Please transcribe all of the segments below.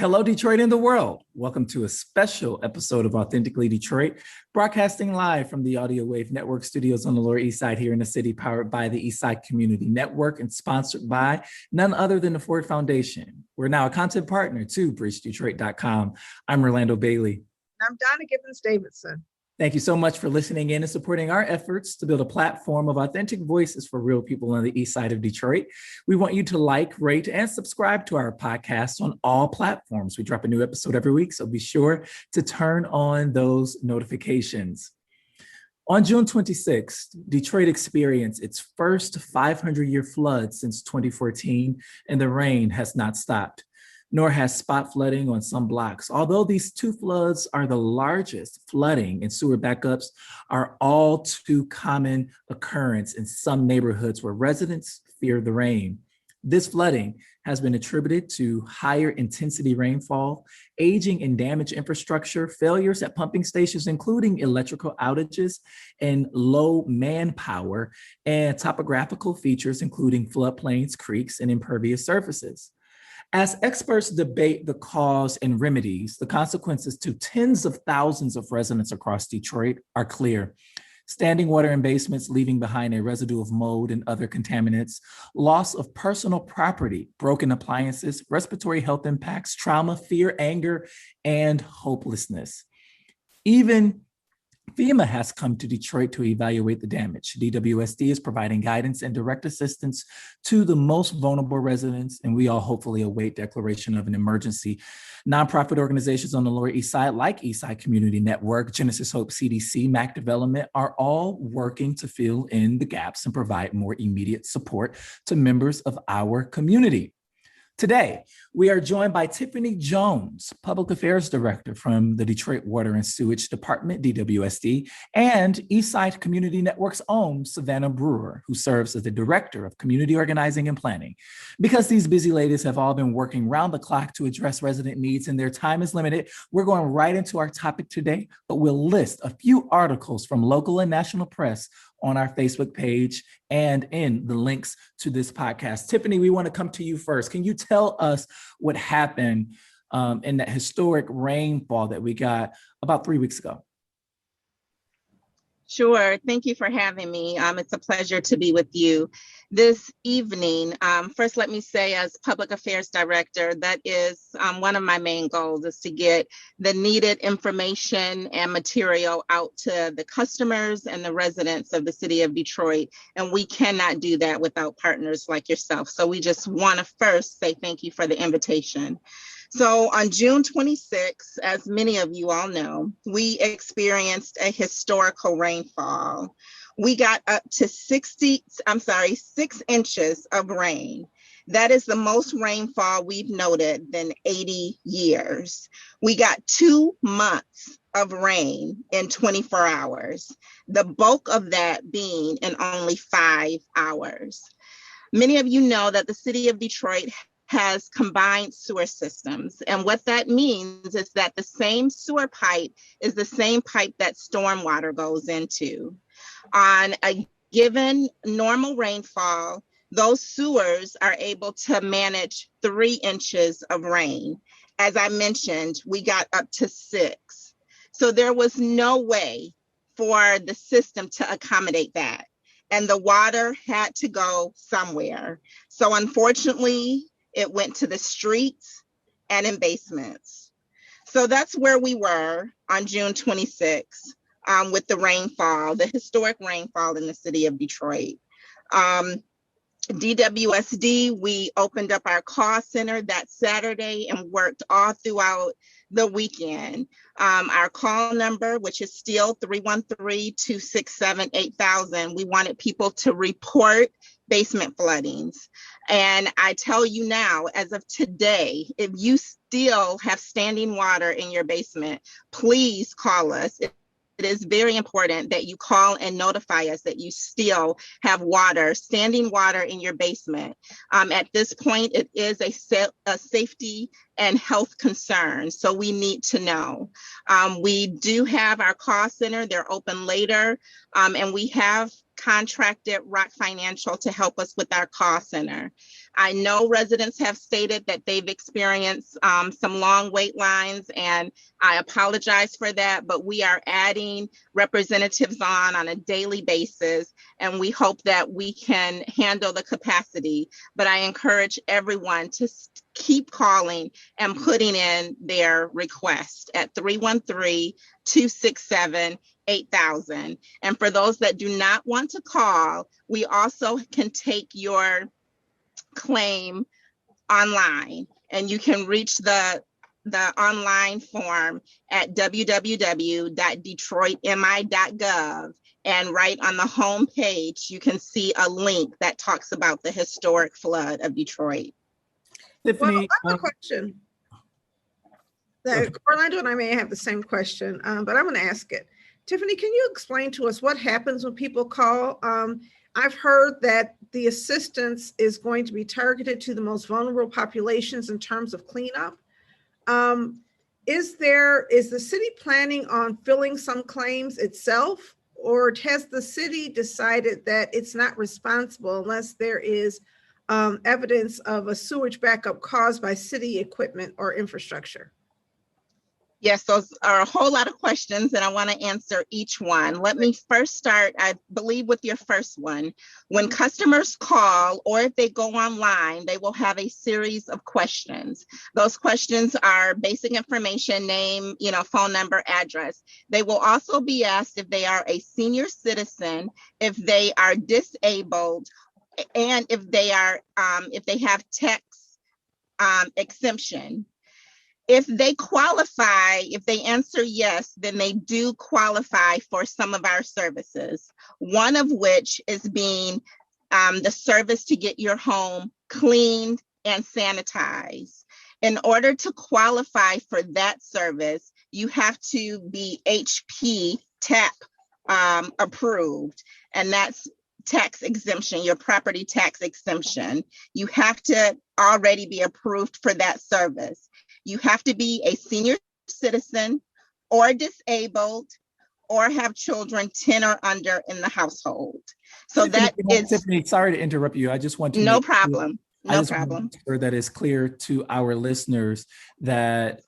Hello, Detroit and the world. Welcome to a special episode of Authentically Detroit, broadcasting live from the Audio Wave Network studios on the Lower East Side here in the city, powered by the East Side Community Network and sponsored by none other than the Ford Foundation. We're now a content partner to bridgedetroit.com. I'm Orlando Bailey. I'm Donna Gibbons-Davidson. Thank you so much for listening in and supporting our efforts to build a platform of authentic voices for real people on the east side of Detroit. We want you to like, rate, and subscribe to our podcast on all platforms. We drop a new episode every week, so be sure to turn on those notifications. On June 26th, Detroit experienced its first 500-year flood since 2014, and the rain has not stopped, nor has spot flooding on some blocks. Although these two floods are the largest, flooding and sewer backups are all too common occurrence in some neighborhoods where residents fear the rain. This flooding has been attributed to higher intensity rainfall, aging and damaged infrastructure, failures at pumping stations, including electrical outages and low manpower, and topographical features, including floodplains, creeks, and impervious surfaces. As experts debate the cause and remedies, the consequences to tens of thousands of residents across Detroit are clear. Standing water in basements, leaving behind a residue of mold and other contaminants, loss of personal property, broken appliances, respiratory health impacts, trauma, fear, anger, and hopelessness. Even FEMA has come to Detroit to evaluate the damage. DWSD is providing guidance and direct assistance to the most vulnerable residents, and we all hopefully await declaration of an emergency. Nonprofit organizations on the Lower East Side, like East Side Community Network, Genesis Hope CDC, MAC Development, are all working to fill in the gaps and provide more immediate support to members of our community. Today, we are joined by Tiffany Jones, Public Affairs Director from the Detroit Water and Sewage Department, DWSD, and Eastside Community Network's own Savannah Brewer, who serves as the Director of Community Organizing and Planning. Because these busy ladies have all been working round the clock to address resident needs and their time is limited, we're going right into our topic today, but we'll list a few articles from local and national press on our Facebook page and in the links to this podcast. Tiffany, we want to come to you first. Can you tell us what happened in that historic rainfall that we got about 3 weeks ago? Sure. Thank you for having me. It's a pleasure to be with you this evening. First, let me say, as Public Affairs Director, that is one of my main goals, is to get the needed information and material out to the customers and the residents of the city of Detroit. And we cannot do that without partners like yourself. So we just want to first say thank you for the invitation. So on June 26, as many of you all know, we experienced a historical rainfall. We got up to 6 inches of rain. That is the most rainfall we've noted in 80 years. We got 2 months of rain in 24 hours, the bulk of that being in only 5 hours. Many of you know that the city of Detroit has combined sewer systems. And what that means is that the same sewer pipe is the same pipe that stormwater goes into. On a given normal rainfall, those sewers are able to manage 3 inches of rain. As I mentioned, we got up to 6. So there was no way for the system to accommodate that. And the water had to go somewhere. So unfortunately, it went to the streets and in basements. So that's where we were on June 26th with the rainfall, the historic rainfall in the city of Detroit. DWSD, we opened up our call center that Saturday and worked all throughout the weekend. Our call number, which is still 313-267-8000, we wanted people to report basement floodings. And I tell you now, as of today, if you still have standing water in your basement, please call us. It is very important that you call and notify us that you still have water, standing water in your basement. At this point, it is a safety and health concern, so we need to know. We do have our call center, they're open later, and we have contracted Rock Financial to help us with our call center. I know residents have stated that they've experienced some long wait lines, and I apologize for that, but we are adding representatives on a daily basis, and we hope that we can handle the capacity. But I encourage everyone to keep calling and putting in their request at 313-267-8000. And for those that do not want to call, we also can take your claim online, and you can reach the online form at www.detroitmi.gov, and right on the home page you can see a link that talks about the historic flood of Detroit. Tiffany, Well, I have a question. Orlando and I may have the same question, but I'm going to ask it. Tiffany, can you explain to us what happens when people call? I've heard that the assistance is going to be targeted to the most vulnerable populations in terms of cleanup. Is the city planning on filling some claims itself, or has the city decided that it's not responsible unless there is evidence of a sewage backup caused by city equipment or infrastructure? Yes, those are a whole lot of questions, and I want to answer each one. Let me first start, I believe, with your first one. When customers call or if they go online, they will have a series of questions. Those questions are basic information, name, phone number, address. They will also be asked if they are a senior citizen, if they are disabled, and if they have tax exemption. If they qualify, if they answer yes, then they do qualify for some of our services, one of which is being the service to get your home cleaned and sanitized. In order to qualify for that service, you have to be HP TAP approved, and that's tax exemption, your property tax exemption. You have to already be approved for that service. You have to be a senior citizen or disabled or have children 10 or under in the household. So Tiffany, sorry to interrupt you. I just want to no problem. No problem. Make sure that it's clear to our listeners that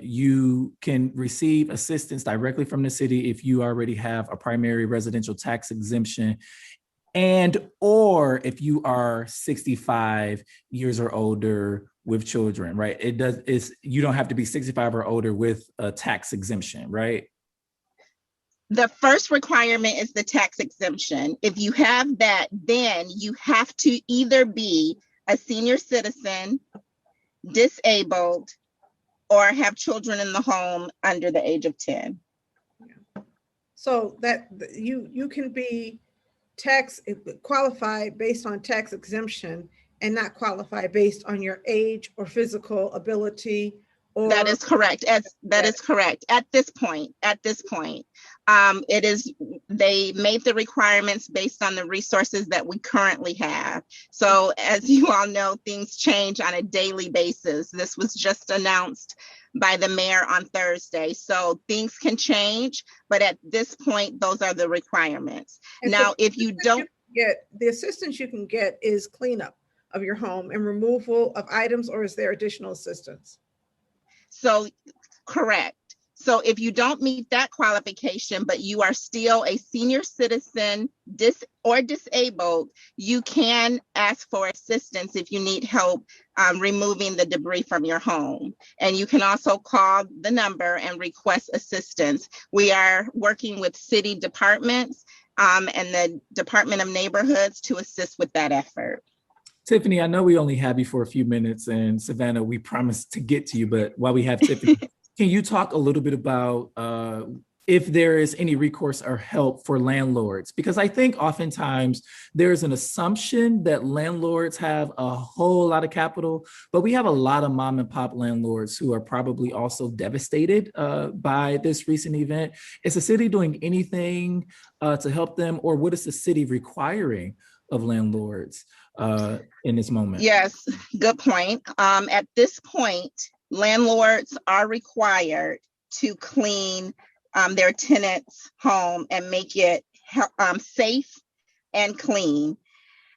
you can receive assistance directly from the city if you already have a primary residential tax exemption, and or if you are 65 years or older with children, right? You don't have to be 65 or older with a tax exemption, right? The first requirement is the tax exemption. If you have that, then you have to either be a senior citizen, disabled, or have children in the home under the age of 10. So that you can be qualified based on tax exemption and not qualify based on your age or physical ability. That is correct. That is correct. At this point, they made the requirements based on the resources that we currently have. So as you all know, things change on a daily basis. This was just announced by the mayor on Thursday. So things can change, but at this point, those are the requirements. And now, so if you don't get the assistance you can get is cleanup of your home and removal of items, or is there additional assistance? So correct. So if you don't meet that qualification, but you are still a senior citizen or disabled, you can ask for assistance if you need help removing the debris from your home. And you can also call the number and request assistance. We are working with city departments and the Department of Neighborhoods to assist with that effort. Tiffany, I know we only have you for a few minutes, and Savannah, we promised to get to you, but while we have Tiffany, can you talk a little bit about if there is any recourse or help for landlords? Because I think oftentimes there's an assumption that landlords have a whole lot of capital, but we have a lot of mom and pop landlords who are probably also devastated by this recent event. Is the city doing anything to help them, or what is the city requiring of landlords in this moment? Yes, good point. At this point, landlords are required to clean their tenant's home and make it safe and clean.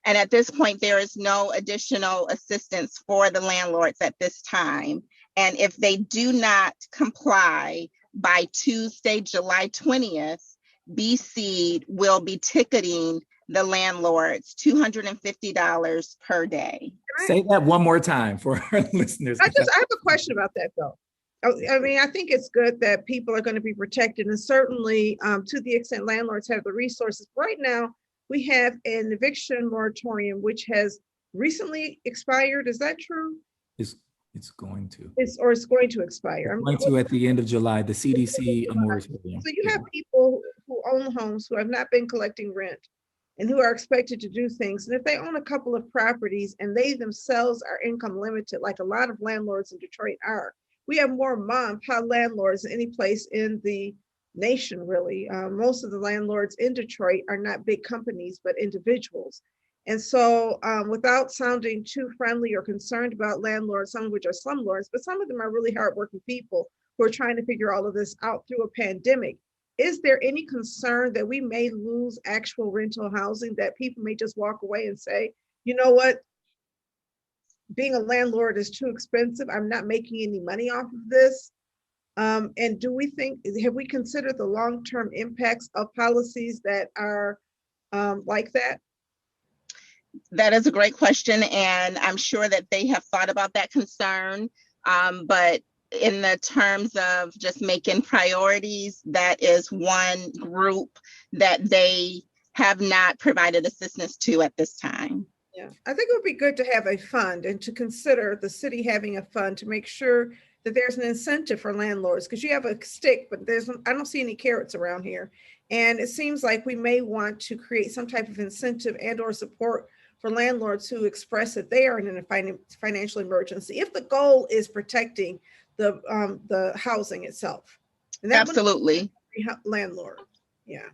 And at this point, there is no additional assistance for the landlords at this time. And if they do not comply by Tuesday, July 20th, BC will be ticketing the landlords $250 per day. Say that one more time for our listeners. I have a question about that though. I mean, I think it's good that people are going to be protected, and certainly to the extent landlords have the resources. Right now, we have an eviction moratorium, which has recently expired. Is that true? It's going to. It's going to expire. It's going to at the end of July, the CDC moratorium. So you have people who own homes who have not been collecting rent and who are expected to do things. And if they own a couple of properties and they themselves are income limited, like a lot of landlords in Detroit are, we have more mom and pop landlords than any place in the nation, really. Most of the landlords in Detroit are not big companies, but individuals. And so without sounding too friendly or concerned about landlords, some of which are slumlords, but some of them are really hardworking people who are trying to figure all of this out through a pandemic. Is there any concern that we may lose actual rental housing, that people may just walk away and say, you know what, being a landlord is too expensive. I'm not making any money off of this. And do we think, have we considered the long-term impacts of policies that are like that? That is a great question. And I'm sure that they have thought about that concern. But in the terms of just making priorities, that is one group that they have not provided assistance to at this time. Yeah, I think it would be good to have a fund and to consider the city having a fund to make sure that there's an incentive for landlords, because you have a stick, but I don't see any carrots around here. And it seems like we may want to create some type of incentive and or support for landlords who express that they are in a financial emergency, if the goal is protecting the housing itself. And that absolutely. Landlord, yeah.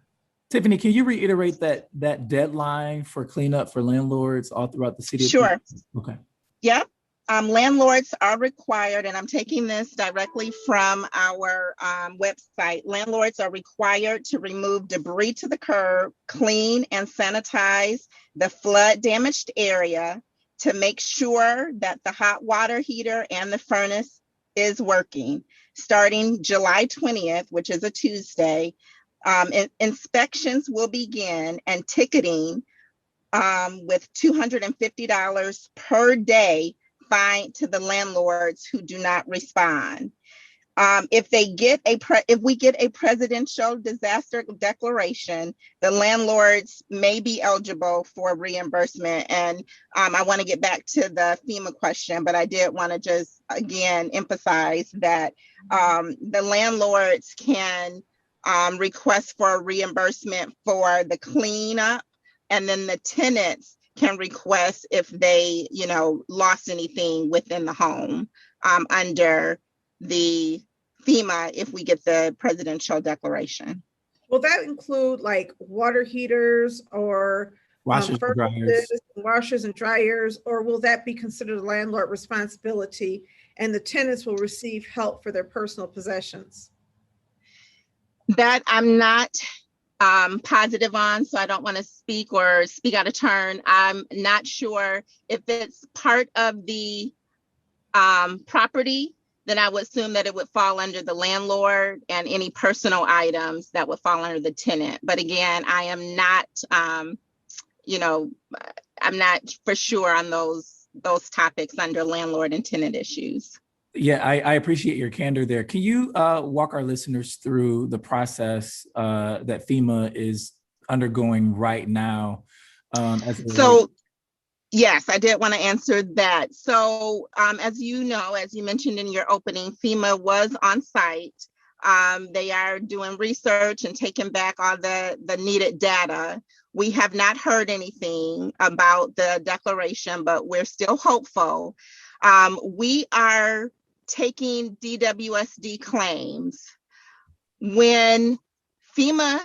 Tiffany, can you reiterate that deadline for cleanup for landlords all throughout the city? Sure. Okay. Yep. Landlords are required, and I'm taking this directly from our website. Landlords are required to remove debris to the curb, clean and sanitize the flood damaged area, to make sure that the hot water heater and the furnace is working. Starting July 20th, which is a Tuesday, inspections will begin, and ticketing with $250 per day fine to the landlords who do not respond. If we get a presidential disaster declaration, the landlords may be eligible for reimbursement. And I want to get back to the FEMA question, but I did want to just again emphasize that the landlords can request for reimbursement for the cleanup, and then the tenants can request if they, lost anything within the home under the FEMA if we get the presidential declaration. Will that include like water heaters or washers and dryers, or will that be considered a landlord responsibility and the tenants will receive help for their personal possessions? That I'm not positive on, so I don't want to speak out of turn. I'm not sure if it's part of the property, then I would assume that it would fall under the landlord, and any personal items that would fall under the tenant. But again, I am not, I'm not for sure on those topics under landlord and tenant issues. Yeah, I appreciate your candor there. Can you walk our listeners through the process that FEMA is undergoing right now? Yes, I did want to answer that. So as you know, as you mentioned in your opening, FEMA was on site. They are doing research and taking back all the needed data. We have not heard anything about the declaration, but we're still hopeful. We are taking DWSD claims when FEMA,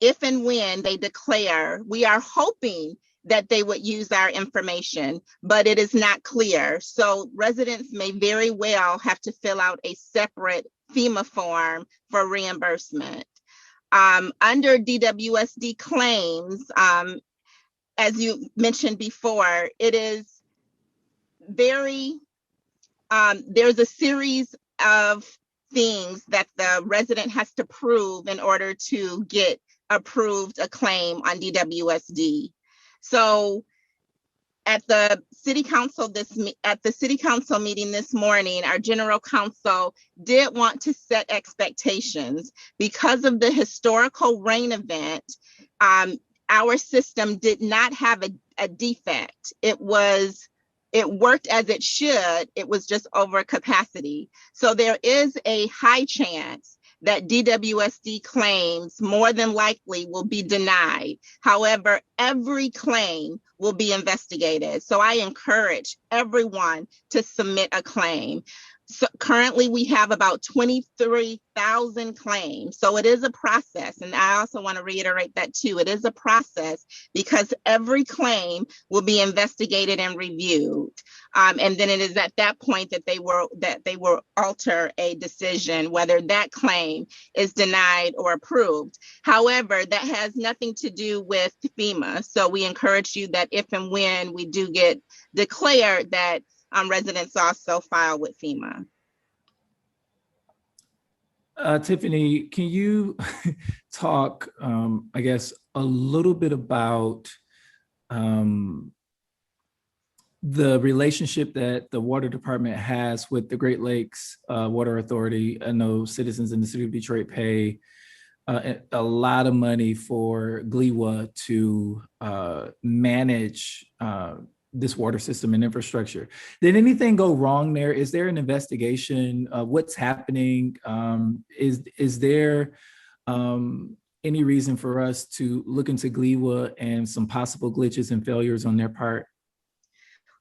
if and when they declare. We are hoping that they would use our information, but it is not clear. So residents may very well have to fill out a separate FEMA form for reimbursement. Under DWSD claims, as you mentioned before, it is very, there's a series of things that the resident has to prove in order to get approved a claim on DWSD. So at the city council meeting this morning, our general counsel did want to set expectations because of the historical rain event. Our system did not have a defect. It worked as it should. It was just over capacity. So there is a high chance that DWSD claims more than likely will be denied. However, every claim will be investigated. So I encourage everyone to submit a claim. So currently we have about 23,000 claims. So it is a process. And I also want to reiterate that too. It is a process because every claim will be investigated and reviewed. And then it is at that point that they will alter a decision, whether that claim is denied or approved. However, that has nothing to do with FEMA. So we encourage you that if and when we do get declared, that residents also file with FEMA. Tiffany, can you talk, I guess, a little bit about the relationship that the water department has with the Great Lakes Water Authority? I know citizens in the city of Detroit pay a lot of money for GLEWA to manage this water system and infrastructure. Did anything go wrong there? Is there an investigation? What's happening? Is there any reason for us to look into GLEWA and some possible glitches and failures on their part?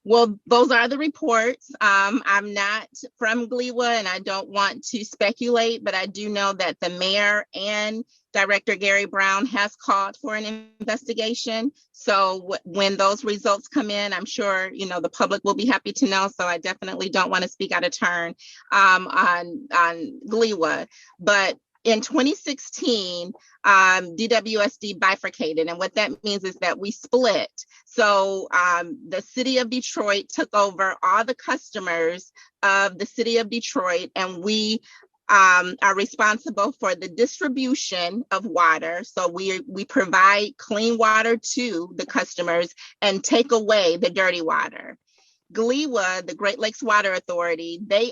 Well, those are the reports. I'm not from GLEWA and I don't want to speculate, but I do know that the mayor and Director Gary Brown has called for an investigation. So when those results come in, I'm sure, the public will be happy to know. So I definitely don't want to speak out of turn on GLEWA. But in 2016, DWSD bifurcated. And what that means is that we split. So the city of Detroit took over all the customers of the city of Detroit, and we are responsible for the distribution of water. So we provide clean water to the customers and take away the dirty water. GLEWA, the Great Lakes Water Authority, they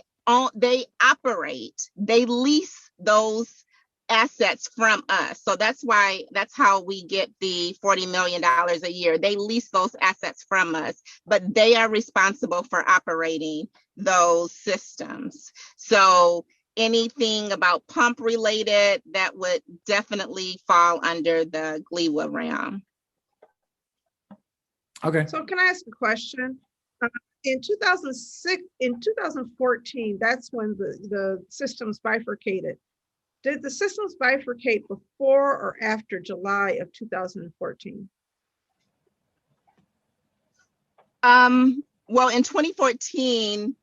lease those assets from us. So that's how we get the $40 million a year. They lease those assets from us, but they are responsible for operating those systems. So anything about pump related, that would definitely fall under the GLEWA realm. Okay. So can I ask a question? In 2014, that's when the systems bifurcated. Did the systems bifurcate before or after July of 2014? Well, in 2014,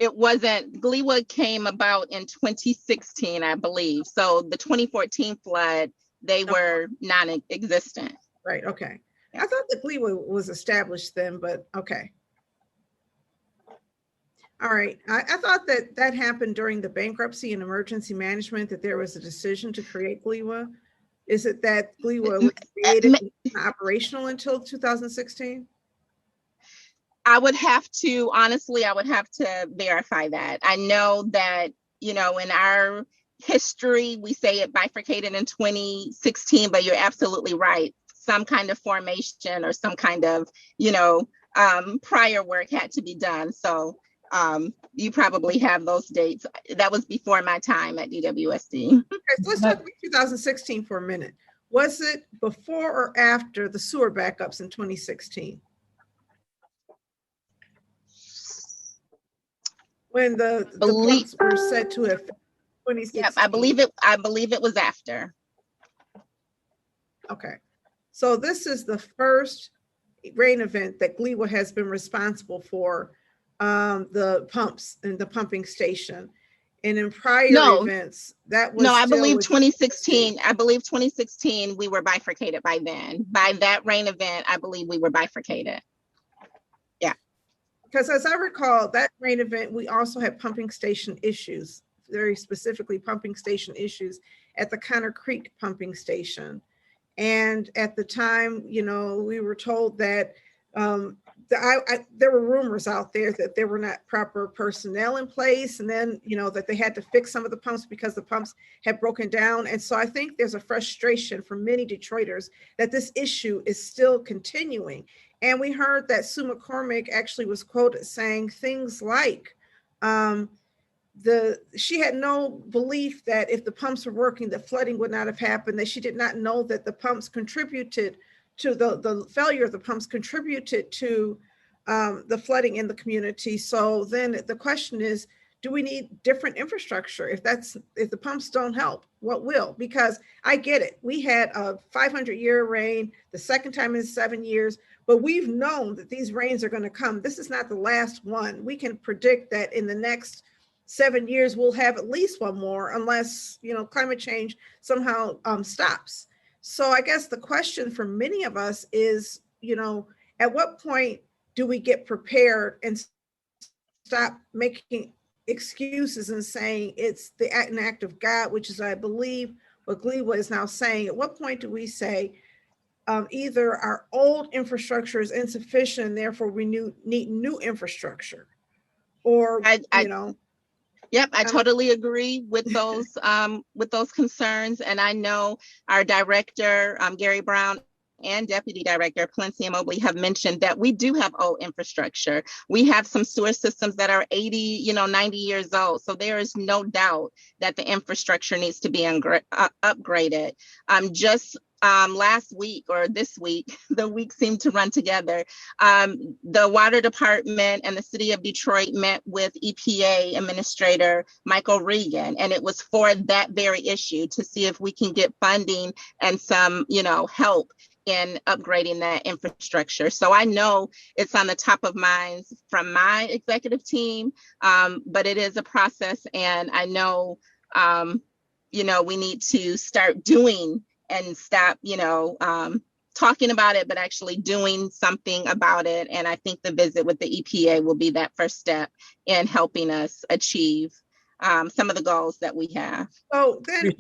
it wasn't. GLEWA came about in 2016, I believe. So the 2014 flood, they were non-existent. Right, okay. I thought that GLEWA was established then, but okay. All right, I thought that happened during the bankruptcy and emergency management, that there was a decision to create GLEWA. Is it that GLEWA was created and operational until 2016? I would have to verify that. I know that, in our history, we say it bifurcated in 2016, but you're absolutely right. Some kind of formation or some kind of, prior work had to be done. So you probably have those dates. That was before my time at DWSD. Okay, so let's talk about 2016 for a minute. Was it before or after the sewer backups in 2016? When the pumps were said to have 2016? Yep, I believe it was after. Okay, so this is the first rain event that GLEWA has been responsible for, the pumps and the pumping station. And in prior No, events, that no, was I still believe with 2016. I believe 2016 we were bifurcated by then. By that rain event, I believe we were bifurcated. Yeah. Because as I recall, that rain event, we also had pumping station issues, very specifically pumping station issues at the Connor Creek pumping station. And at the time, you know, we were told that there were rumors out there that there were not proper personnel in place, and then, you know, that they had to fix some of the pumps because the pumps had broken down. And so I think there's a frustration for many Detroiters that this issue is still continuing. And we heard that Sue McCormick actually was quoted saying things like, she had no belief that if the pumps were working, the flooding would not have happened, that she did not know that the pumps contributed to the failure of the pumps contributed to the flooding in the community. So then the question is, do we need different infrastructure? If the pumps don't help, what will? Because I get it. We had a 500-year rain, the second time in 7 years, but we've known that these rains are going to come. This is not the last one. We can predict that in the next 7 years, we'll have at least one more, unless, you know, climate change somehow stops. So I guess the question for many of us is, you know, at what point do we get prepared and stop making excuses and saying it's an act of God, which is, I believe, what Gleewa is now saying. At what point do we say either our old infrastructure is insufficient and therefore we need new infrastructure, or, you know? Yep, I totally agree with those concerns. And I know our director, Gary Brown, and Deputy Director Palencia Mobley have mentioned that we do have old infrastructure. We have some sewer systems that are 80, 90 years old. So there is no doubt that the infrastructure needs to be upgraded. Just last week or this week, the weeks seem to run together. The water department and the city of Detroit met with EPA Administrator Michael Regan, and it was for that very issue, to see if we can get funding and some, help in upgrading that infrastructure. So I know it's on the top of minds from my executive team, but it is a process, and I know, we need to start doing and stop, talking about it, but actually doing something about it. And I think the visit with the EPA will be that first step in helping us achieve some of the goals that we have. So then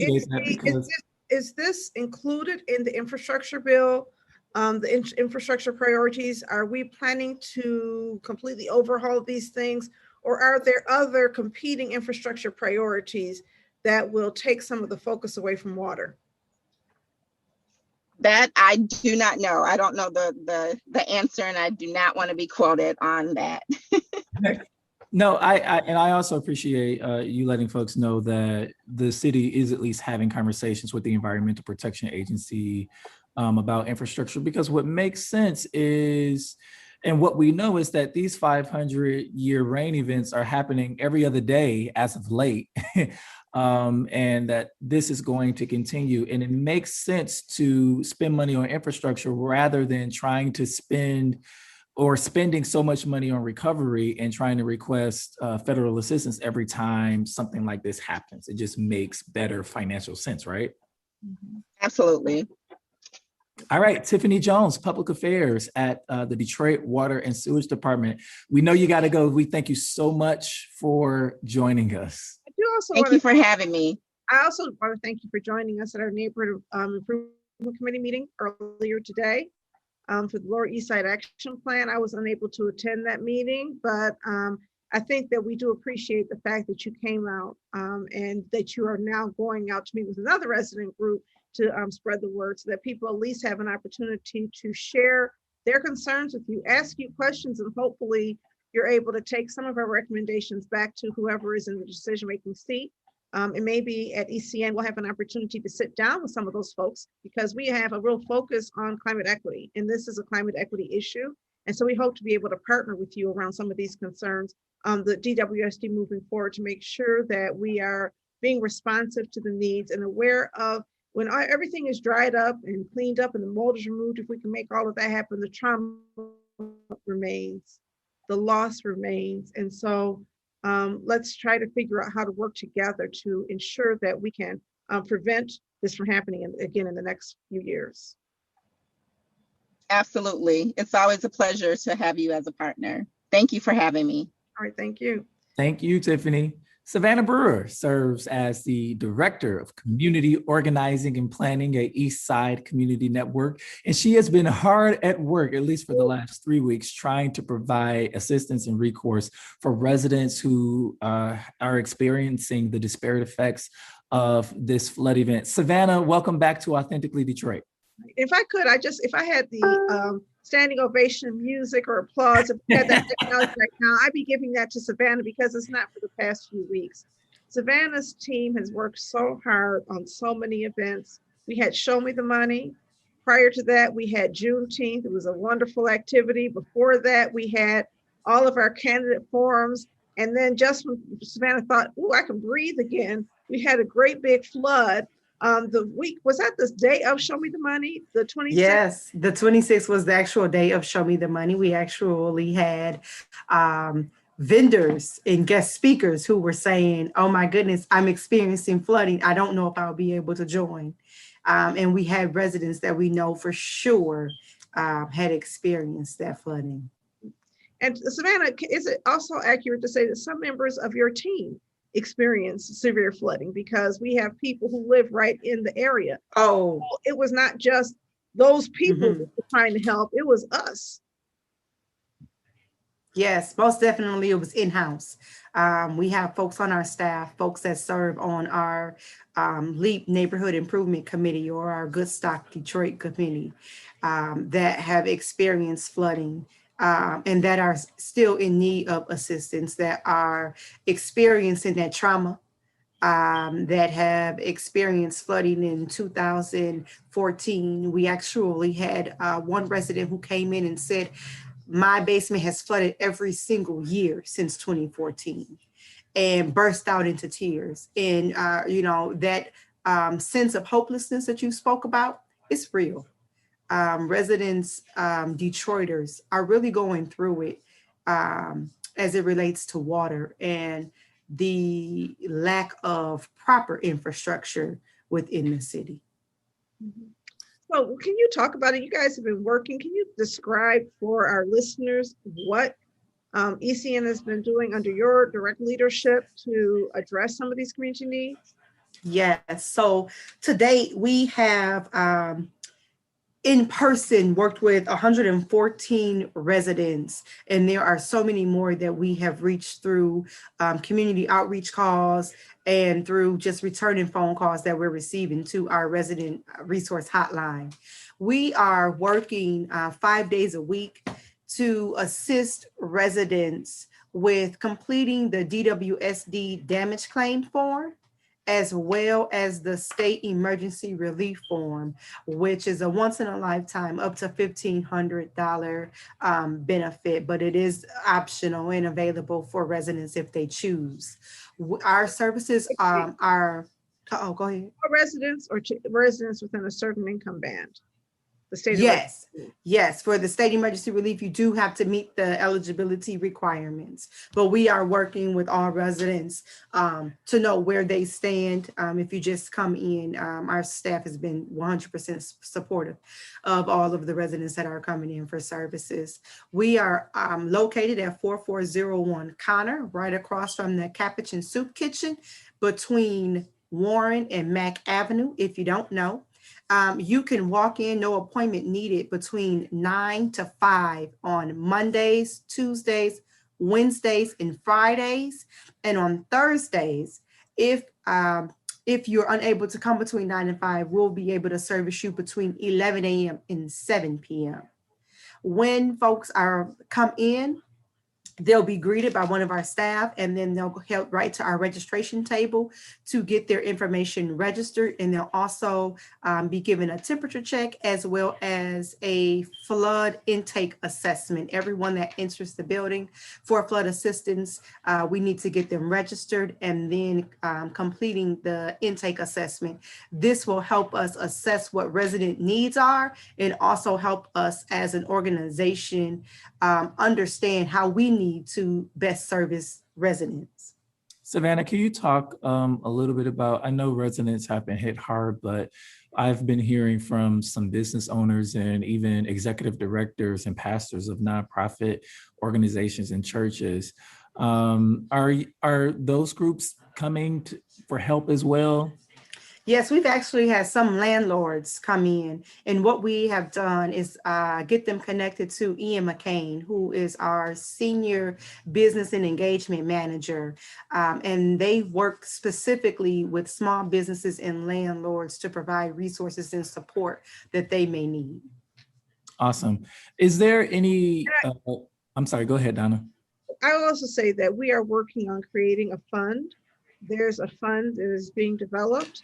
is this included in the infrastructure bill, the infrastructure priorities? Are we planning to completely overhaul these things, or are there other competing infrastructure priorities that will take some of the focus away from water? That I do not know. I don't know the answer, and I do not want to be quoted on that. No, I also appreciate you letting folks know that the city is at least having conversations with the Environmental Protection Agency about infrastructure, because what makes sense is, and what we know is that these 500-year rain events are happening every other day as of late. And that this is going to continue. And it makes sense to spend money on infrastructure rather than trying to spending so much money on recovery and trying to request federal assistance every time something like this happens. It just makes better financial sense, right? Absolutely. All right, Tiffany Jones, Public Affairs at the Detroit Water and Sewage Department. We know you got to go. We thank you so much for joining us. Thank you for having me. I also want to thank you for joining us at our Neighborhood Improvement Committee meeting earlier today for the Lower East Side Action Plan. I was unable to attend that meeting, but I think that we do appreciate the fact that you came out and that you are now going out to meet with another resident group to spread the word, so that people at least have an opportunity to share their concerns with you, ask you questions, and hopefully you're able to take some of our recommendations back to whoever is in the decision-making seat. And maybe at ECN, we'll have an opportunity to sit down with some of those folks, because we have a real focus on climate equity, and this is a climate equity issue. And so we hope to be able to partner with you around some of these concerns, the DWSD moving forward, to make sure that we are being responsive to the needs and aware of when everything is dried up and cleaned up and the mold is removed. If we can make all of that happen, the trauma remains, the loss remains. And so let's try to figure out how to work together to ensure that we can prevent this from happening again in the next few years. Absolutely. It's always a pleasure to have you as a partner. Thank you for having me. All right, thank you. Thank you, Tiffany. Savannah Brewer serves as the Director of Community Organizing and Planning at Eastside Community Network, and she has been hard at work, at least for the last 3 weeks, trying to provide assistance and recourse for residents who are experiencing the disparate effects of this flood event. Savannah, welcome back to Authentically Detroit. If I could, if I had the standing ovation music or applause, if we had that technology right now, I'd be giving that to Savannah because it's not for the past few weeks. Savannah's team has worked so hard on so many events. We had Show Me the Money. Prior to that, we had Juneteenth. It was a wonderful activity. Before that, we had all of our candidate forums. And then just when Savannah thought, oh, I can breathe again, we had a great big flood. The week, was that the day of Show Me the Money, the 26th? Yes, the 26th was the actual day of Show Me the Money. We actually had vendors and guest speakers who were saying, oh my goodness, I'm experiencing flooding. I don't know if I'll be able to join. And we had residents that we know for sure had experienced that flooding. And Savannah, is it also accurate to say that some members of your team experienced severe flooding, because we have people who live right in the area? Oh, so it was not just those people who were trying to help, it was us. Yes, most definitely it was in-house. We have folks on our staff, folks that serve on our LEAP Neighborhood Improvement Committee or our Good Stock Detroit Committee that have experienced flooding. And that are still in need of assistance, that are experiencing that trauma, that have experienced flooding in 2014. We actually had one resident who came in and said, my basement has flooded every single year since 2014, and burst out into tears. And, that sense of hopelessness that you spoke about, it's real. Residents, Detroiters are really going through it as it relates to water and the lack of proper infrastructure within the city. So can you talk about it? You guys have been working. Can you describe for our listeners what ECN has been doing under your direct leadership to address some of these community needs? Yes. So to date, we have in person worked with 114 residents, and there are so many more that we have reached through community outreach calls and through just returning phone calls that we're receiving to our resident resource hotline. We are working 5 days a week to assist residents with completing the DWSD damage claim form, as well as the state emergency relief form, which is a once in a lifetime up to $1,500 benefit, but it is optional and available for residents if they choose. Our services are, go ahead. For residents or residents within a certain income band? The state Yes, for the state emergency relief, you do have to meet the eligibility requirements, but we are working with all residents to know where they stand. If you just come in, our staff has been 100% supportive of all of the residents that are coming in for services. We are located at 4401 Connor, right across from the Capuchin Soup Kitchen, between Warren and Mack Avenue. If you don't know, you can walk in, no appointment needed, between 9 to 5 on Mondays, Tuesdays, Wednesdays, and Fridays. And on Thursdays, if you're unable to come between 9 and 5, we'll be able to service you between 11 a.m. and 7 p.m. When folks come in, they'll be greeted by one of our staff, and then they'll help right to our registration table to get their information registered. And they'll also be given a temperature check as well as a flood intake assessment. Everyone that enters the building for flood assistance, we need to get them registered and then completing the intake assessment. This will help us assess what resident needs are and also help us as an organization understand how we need need to best service residents. Savannah, can you talk a little bit about, I know residents have been hit hard, but I've been hearing from some business owners and even executive directors and pastors of nonprofit organizations and churches. Are those groups coming for help as well? Yes, we've actually had some landlords come in, and what we have done is get them connected to Ian McCain, who is our senior business and engagement manager. And they work specifically with small businesses and landlords to provide resources and support that they may need. Awesome. Is there any, I'm sorry, go ahead, Donna. I will also say that we are working on creating a fund. There's a fund that is being developed.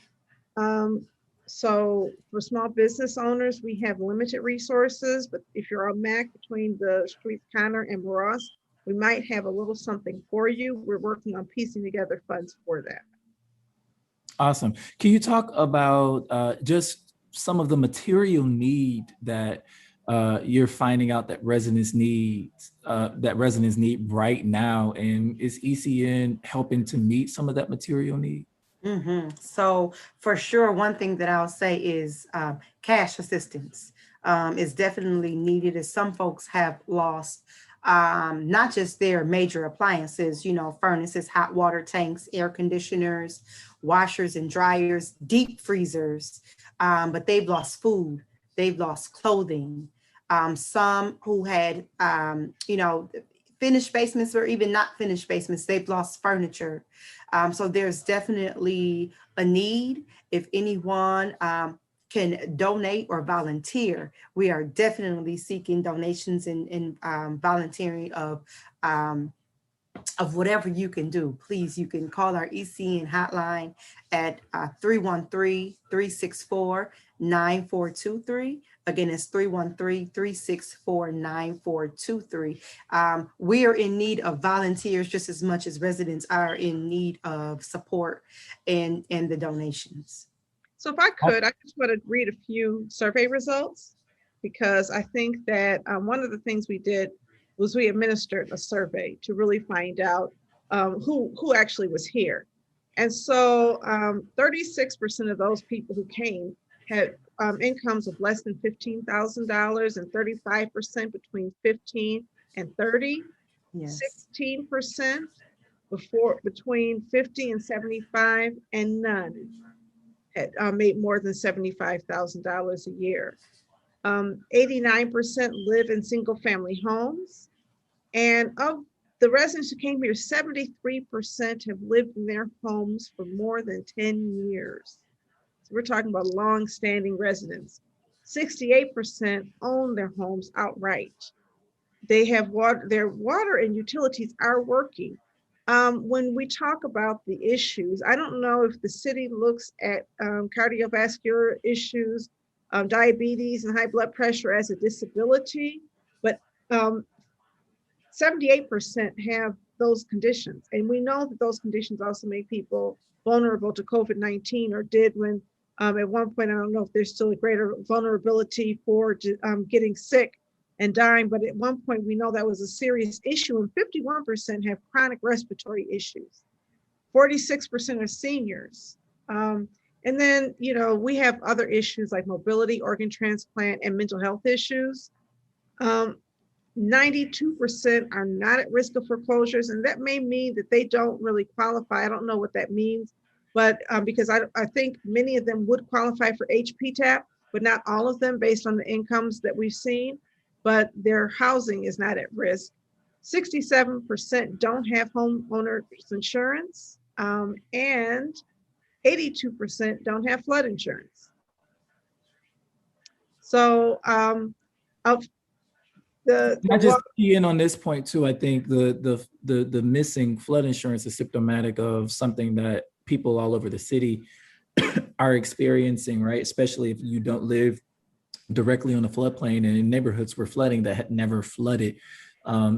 So for small business owners, we have limited resources, but if you're on MAC between the Streets Connor and Ross, we might have a little something for you. We're working on piecing together funds for that. Awesome. Can you talk about just some of the material need that you're finding out that residents need right now? And is ECN helping to meet some of that material need? So for sure, one thing that I'll say is cash assistance is definitely needed, as some folks have lost not just their major appliances, furnaces, hot water tanks, air conditioners, washers and dryers, deep freezers, but they've lost food, they've lost clothing. Some who had, finished basements or even not finished basements, they've lost furniture. So there's definitely a need. If anyone can donate or volunteer, we are definitely seeking donations and volunteering of whatever you can do. Please, you can call our ECN hotline at 313-364-9423. Again, it's 313-364-9423. We are in need of volunteers just as much as residents are in need of support and the donations. So if I could, I just want to read a few survey results, because I think that one of the things we did was we administered a survey to really find out who actually was here. And so 36% of those people who came had incomes of less than $15,000, and 35% between 15 and 30. Yes. 16% between 50 and 75, and none had made more than $75,000 a year. 89% live in single family homes. And of the residents who came here, 73% have lived in their homes for more than 10 years. So we're talking about long-standing residents. 68% own their homes outright. They have water, their water and utilities are working. When we talk about the issues, I don't know if the city looks at cardiovascular issues, diabetes and high blood pressure as a disability, but 78% have those conditions. And we know that those conditions also make people vulnerable to COVID-19, or did when at one point, I don't know if there's still a greater vulnerability for getting sick and dying, but at one point we know that was a serious issue, and 51% have chronic respiratory issues. 46% are seniors. And then, we have other issues like mobility, organ transplant, and mental health issues. 92% are not at risk of foreclosures, and that may mean that they don't really qualify. I don't know what that means, but because I think many of them would qualify for HPTAP, but not all of them based on the incomes that we've seen, but their housing is not at risk. 67% don't have homeowners insurance, and 82% don't have flood insurance. So I just key in on this point too. I think the missing flood insurance is symptomatic of something that people all over the city are experiencing, right? Especially if you don't live directly on the floodplain and in neighborhoods where flooding that had never flooded.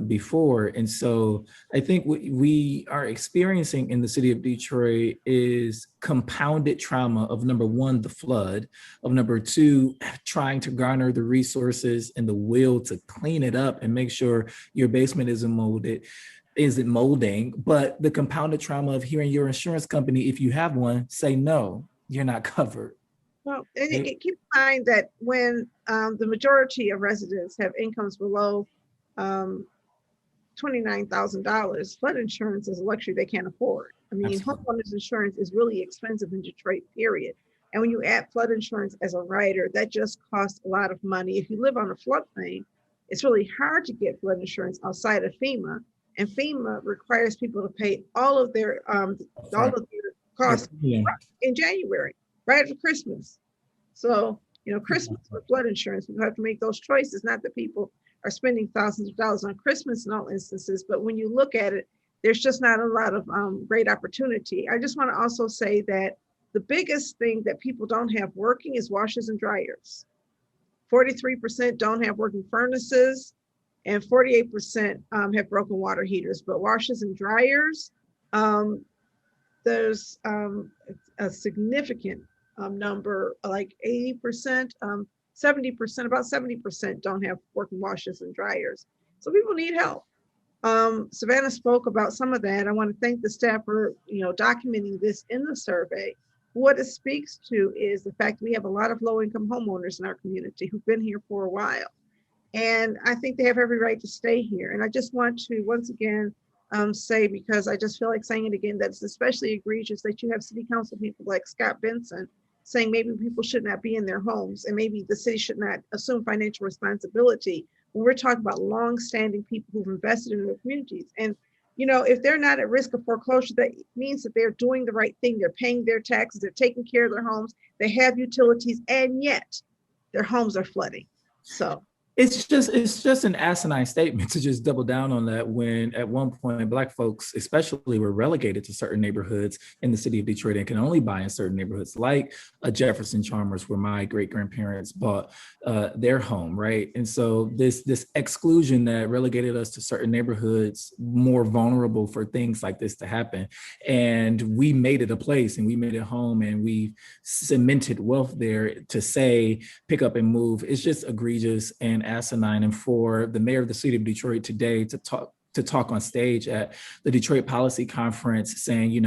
before. And so I think what we are experiencing in the city of Detroit is compounded trauma of, number one, the flood, of number two, trying to garner the resources and the will to clean it up and make sure your basement isn't molding, but the compounded trauma of hearing your insurance company, if you have one, say, no, you're not covered. Well, and keep in mind that when the majority of residents have incomes below $29,000, flood insurance is a luxury they can't afford. I mean, Absolutely. homeowners insurance is really expensive in Detroit, period. And when you add flood insurance as a rider, that just costs a lot of money. If you live on a floodplain, it's really hard to get flood insurance outside of FEMA. And FEMA requires people to pay all of their costs in January, right after Christmas. So, Christmas for flood insurance, we have to make those choices. Not that people are spending thousands of dollars on Christmas in all instances, but when you look at it, there's just not a lot of great opportunity. I just want to also say that the biggest thing that people don't have working is washers and dryers. 43% don't have working furnaces, and 48% have broken water heaters. But washers and dryers, there's a significant number, like 80%, 70%, about 70% don't have working washers and dryers. So people need help. Savannah spoke about some of that. I want to thank the staff for documenting this in the survey. What it speaks to is the fact we have a lot of low-income homeowners in our community who've been here for a while. And I think they have every right to stay here. And I just want to once again say, because I just feel like saying it again, that's especially egregious that you have city council people like Scott Benson saying maybe people should not be in their homes and maybe the city should not assume financial responsibility when we're talking about long-standing people who've invested in their communities. And if they're not at risk of foreclosure, that means that they're doing the right thing. They're paying their taxes, they're taking care of their homes, they have utilities, and yet their homes are flooding. So it's just an asinine statement to just double down on that, when at one point Black folks especially were relegated to certain neighborhoods in the city of Detroit and can only buy in certain neighborhoods, like a Jefferson Chalmers, where my great-grandparents bought their home, right? And so this exclusion that relegated us to certain neighborhoods more vulnerable for things like this to happen. And we made it a place, and we made it home, and we cemented wealth there to say pick up and move. It's just egregious and asinine. And for the mayor of the city of Detroit today to talk on stage at the Detroit Policy Conference saying,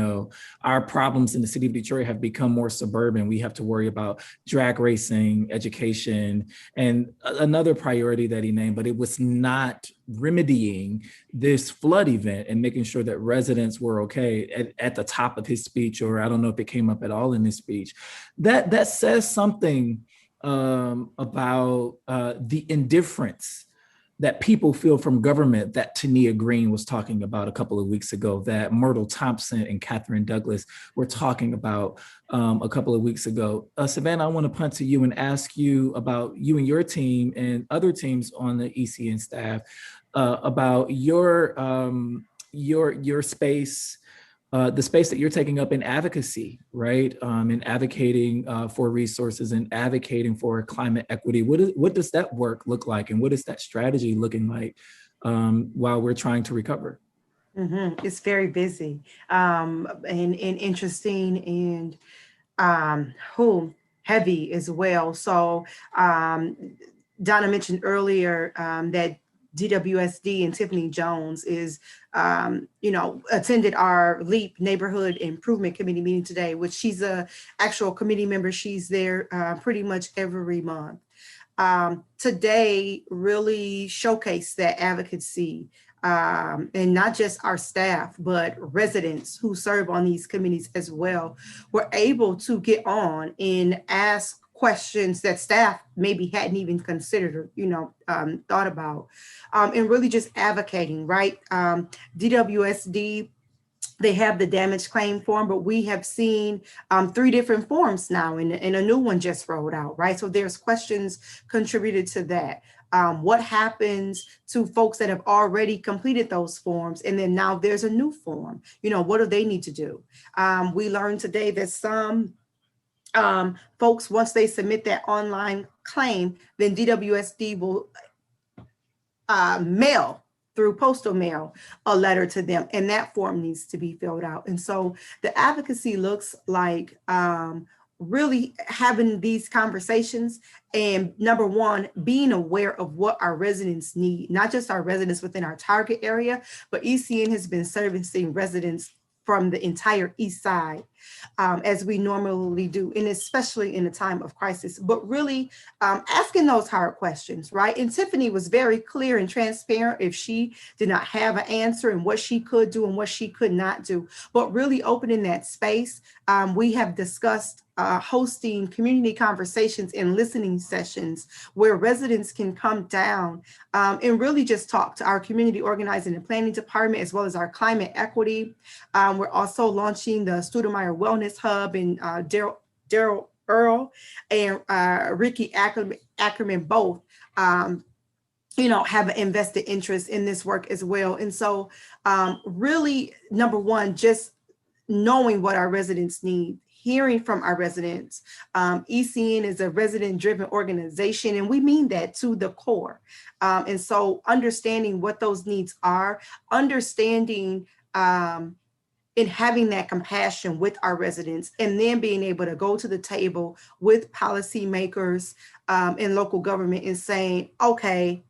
our problems in the city of Detroit have become more suburban. We have to worry about drag racing, education, and another priority that he named, but it was not remedying this flood event and making sure that residents were okay at the top of his speech, or I don't know if it came up at all in his speech. That says something about the indifference that people feel from government that Tania Green was talking about a couple of weeks ago, that Myrtle Thompson and Catherine Douglas were talking about a couple of weeks ago. Savannah, I want to punt to you and ask you about you and your team and other teams on the ECN staff about your space, the space that you're taking up in advocacy, right? In advocating for resources and advocating for climate equity. What does that work look like? And what is that strategy looking like while we're trying to recover? Mm-hmm. It's very busy and interesting and heavy as well. So Donna mentioned earlier that DWSD and Tiffany Jones attended our LEAP Neighborhood Improvement Committee meeting today, which she's a actual committee member. She's there pretty much every month. Today really showcased that advocacy and not just our staff, but residents who serve on these committees as well, were able to get on and ask questions that staff maybe hadn't even considered or, thought about, and really just advocating, right? DWSD, they have the damage claim form, but we have seen 3 different forms now, and a new one just rolled out, right? So there's questions contributed to that. What happens to folks that have already completed those forms, and then now there's a new form? What do they need to do? We learned today that some folks, once they submit that online claim, then DWSD will mail through postal mail a letter to them, and that form needs to be filled out. And so the advocacy looks like really having these conversations, and number one, being aware of what our residents need, not just our residents within our target area, but ECN has been servicing residents from the entire East Side, as we normally do, and especially in a time of crisis, but really asking those hard questions, right? And Tiffany was very clear and transparent if she did not have an answer and what she could do and what she could not do, but really opening that space. We have discussed hosting community conversations and listening sessions where residents can come down and really just talk to our community organizing and planning department, as well as our climate equity. We're also launching the Stoudemire Wellness Hub, and Daryl Earl and Ricky Ackerman both have an invested interest in this work as well. And so really, number one, just knowing what our residents need, hearing from our residents. ECN is a resident-driven organization, and we mean that to the core. And so understanding what those needs are, understanding and having that compassion with our residents, and then being able to go to the table with policymakers and local government and saying, okay,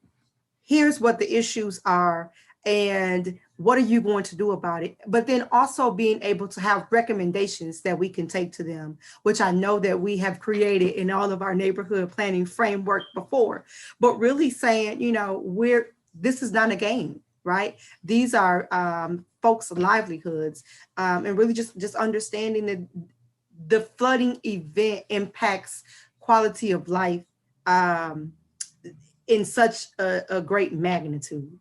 here's what the issues are, and what are you going to do about it? But then also being able to have recommendations that we can take to them, which I know that we have created in all of our neighborhood planning framework before, but really saying, this is not a game, right? These are folks' livelihoods, and really just understanding that the flooding event impacts quality of life in such a great magnitude.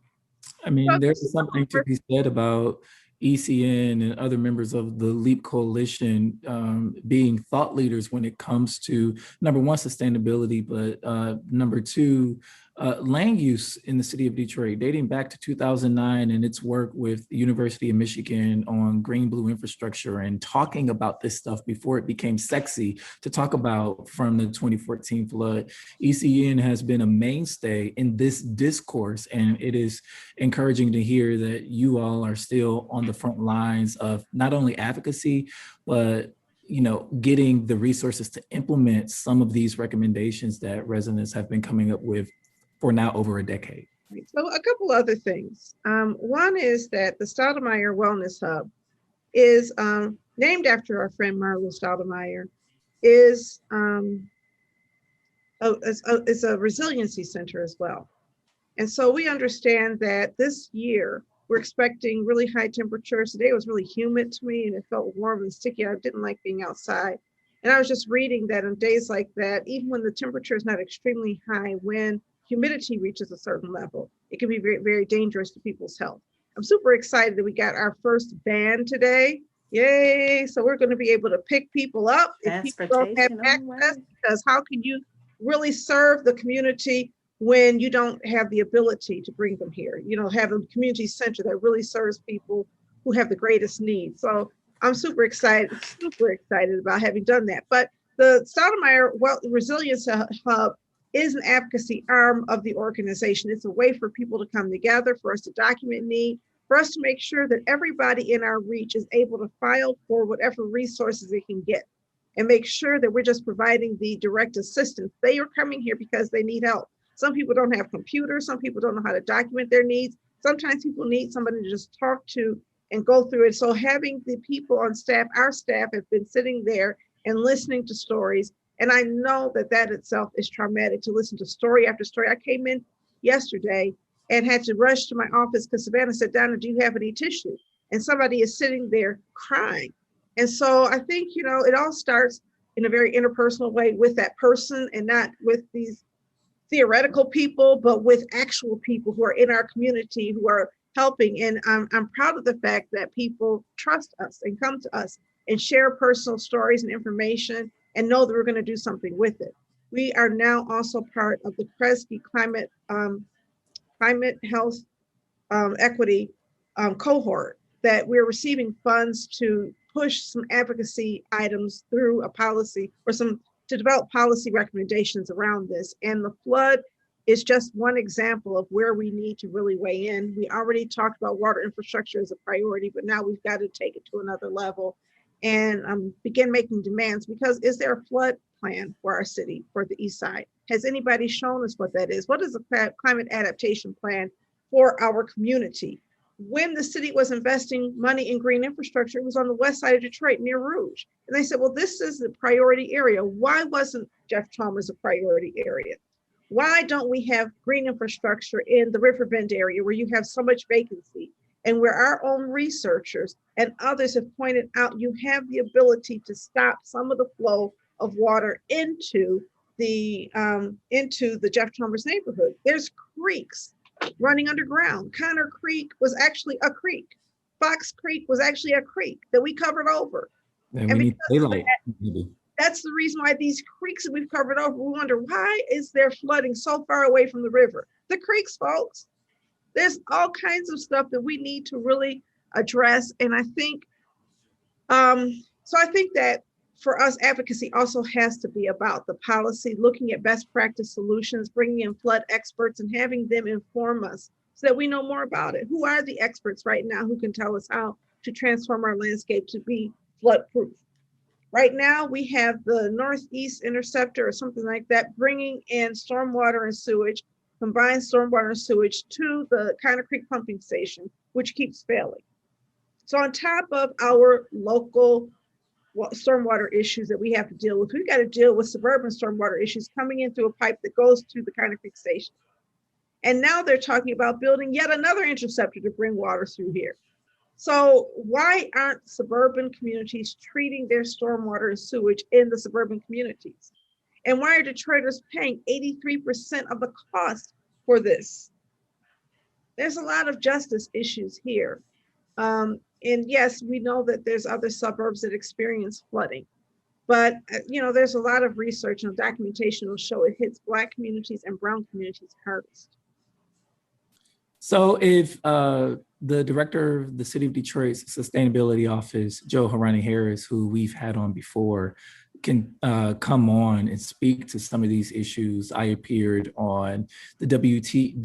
I mean, there's something to be said about ECN and other members of the LEAP Coalition being thought leaders when it comes to, number one, sustainability, but number two, land use in the city of Detroit, dating back to 2009 and its work with the University of Michigan on green-blue infrastructure and talking about this stuff before it became sexy to talk about from the 2014 flood. ECN has been a mainstay in this discourse, and it is encouraging to hear that you all are still on the front lines of not only advocacy, but getting the resources to implement some of these recommendations that residents have been coming up with for now over a decade. So a couple other things. One is that the Stoudemire Wellness Hub is named after our friend Marlo Stoudemire, is a resiliency center as well. And so we understand that this year we're expecting really high temperatures. Today was really humid to me and it felt warm and sticky. I didn't like being outside. And I was just reading that on days like that, even when the temperature is not extremely high, when humidity reaches a certain level, it can be very, very dangerous to people's health. I'm super excited that we got our first ban today. Yay. So we're going to be able to pick people up if people don't have access, because how can you really serve the community when you don't have the ability to bring them here? Have a community center that really serves people who have the greatest needs. So I'm super excited about having done that. But the Stoudemire Resilience Hub is an advocacy arm of the organization. It's a way for people to come together, for us to document need, for us to make sure that everybody in our reach is able to file for whatever resources they can get, and make sure that we're just providing the direct assistance. They are coming here because they need help. Some people don't have computers. Some people don't know how to document their needs. Sometimes people need somebody to just talk to and go through it. So having the people on staff, our staff have been sitting there and listening to stories. And I know that itself is traumatic, to listen to story after story. I came in yesterday and had to rush to my office because Savannah said, Donna, do you have any tissue? And somebody is sitting there crying. And so I think, it all starts in a very interpersonal way with that person, and not with these theoretical people, but with actual people who are in our community who are helping. And I'm proud of the fact that people trust us and come to us and share personal stories and information and know that we're going to do something with it. We are now also part of the Kresge Climate Health Equity cohort, that we're receiving funds to push some advocacy items through a policy, or to develop policy recommendations around this. And the flood is just one example of where we need to really weigh in. We already talked about water infrastructure as a priority, but now we've got to take it to another level and begin making demands, because is there a flood plan for our city, for the east side? Has anybody shown us what that is? What is a climate adaptation plan for our community? When the city was investing money in green infrastructure, it was on the west side of Detroit near Rouge. And they said, well, this is the priority area. Why wasn't Jeff Chalmers a priority area? Why don't we have green infrastructure in the Riverbend area where you have so much vacancy, and where our own researchers and others have pointed out you have the ability to stop some of the flow of water into the Jeff Chalmers neighborhood? There's creeks running underground. Connor Creek was actually a creek. Fox Creek was actually a creek that we covered over. And we need daylight. That's the reason why these creeks that we've covered over, we wonder, why is there flooding so far away from the river? The creeks, folks. There's all kinds of stuff that we need to really address. And I think, so I think that for us, advocacy also has to be about the policy, looking at best practice solutions, bringing in flood experts and having them inform us so that we know more about it. Who are the experts right now who can tell us how to transform our landscape to be flood proof? Right now, we have the Northeast Interceptor or something like that, bringing in stormwater and sewage, combined stormwater and sewage to the Connor Creek pumping station, which keeps failing. So on top of our local stormwater issues that we have to deal with, we've got to deal with suburban stormwater issues coming in through a pipe that goes to the Connor Creek station. And now they're talking about building yet another interceptor to bring water through here. So why aren't suburban communities treating their stormwater and sewage in the suburban communities? And why are Detroiters paying 83% of the cost for this? There's a lot of justice issues here. And yes, we know that there's other suburbs that experience flooding, but there's a lot of research and documentation will show it hits Black communities and brown communities hardest. So if the director of the City of Detroit's Sustainability Office, Joe Harani Harris, who we've had on before, can come on and speak to some of these issues. I appeared on the WDET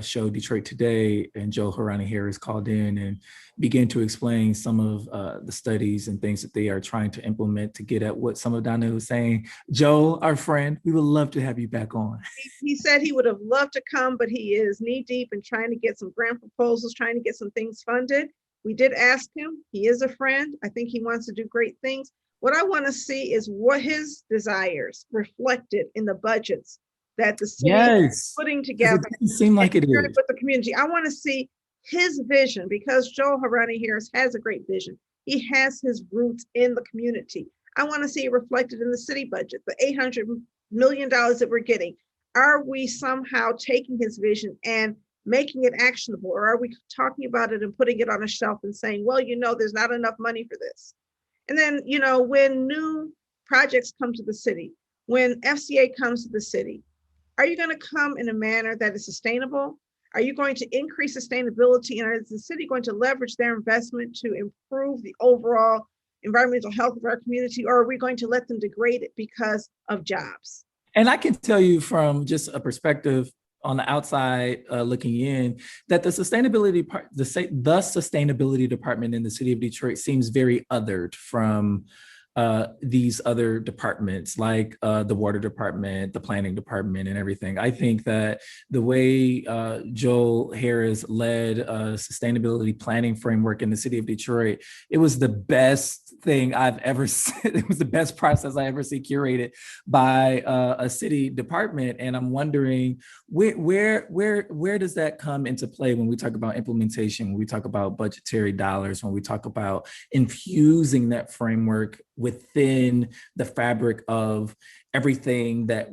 show Detroit Today, and Joe Harani Harris called in and began to explain some of the studies and things that they are trying to implement to get at what some of Donna was saying. Joe, our friend, we would love to have you back on. He said he would have loved to come, but he is knee deep in trying to get some grant proposals, trying to get some things funded. We did ask him. He is a friend. I think he wants to do great things. What I want to see is what his desires reflected in the budgets that the city is putting together. It doesn't seem like it is. With the community. I want to see his vision, because Joe Harani Harris has a great vision. He has his roots in the community. I want to see it reflected in the city budget, the $800 million that we're getting. Are we somehow taking his vision and making it actionable, or are we talking about it and putting it on a shelf and saying, well, there's not enough money for this? And then, when new projects come to the city, when FCA comes to the city, are you going to come in a manner that is sustainable? Are you going to increase sustainability? And is the city going to leverage their investment to improve the overall environmental health of our community? Or are we going to let them degrade it because of jobs? And I can tell you from just a perspective on the outside looking in, that the sustainability department in the city of Detroit seems very othered from these other departments, like the water department, the planning department, and everything. I think that the way Joel Harris led a sustainability planning framework in the city of Detroit, it was the best thing I've ever seen. It was the best process I ever see curated by a city department. And I'm wondering where does that come into play when we talk about implementation, when we talk about budgetary dollars, when we talk about infusing that framework within the fabric of everything that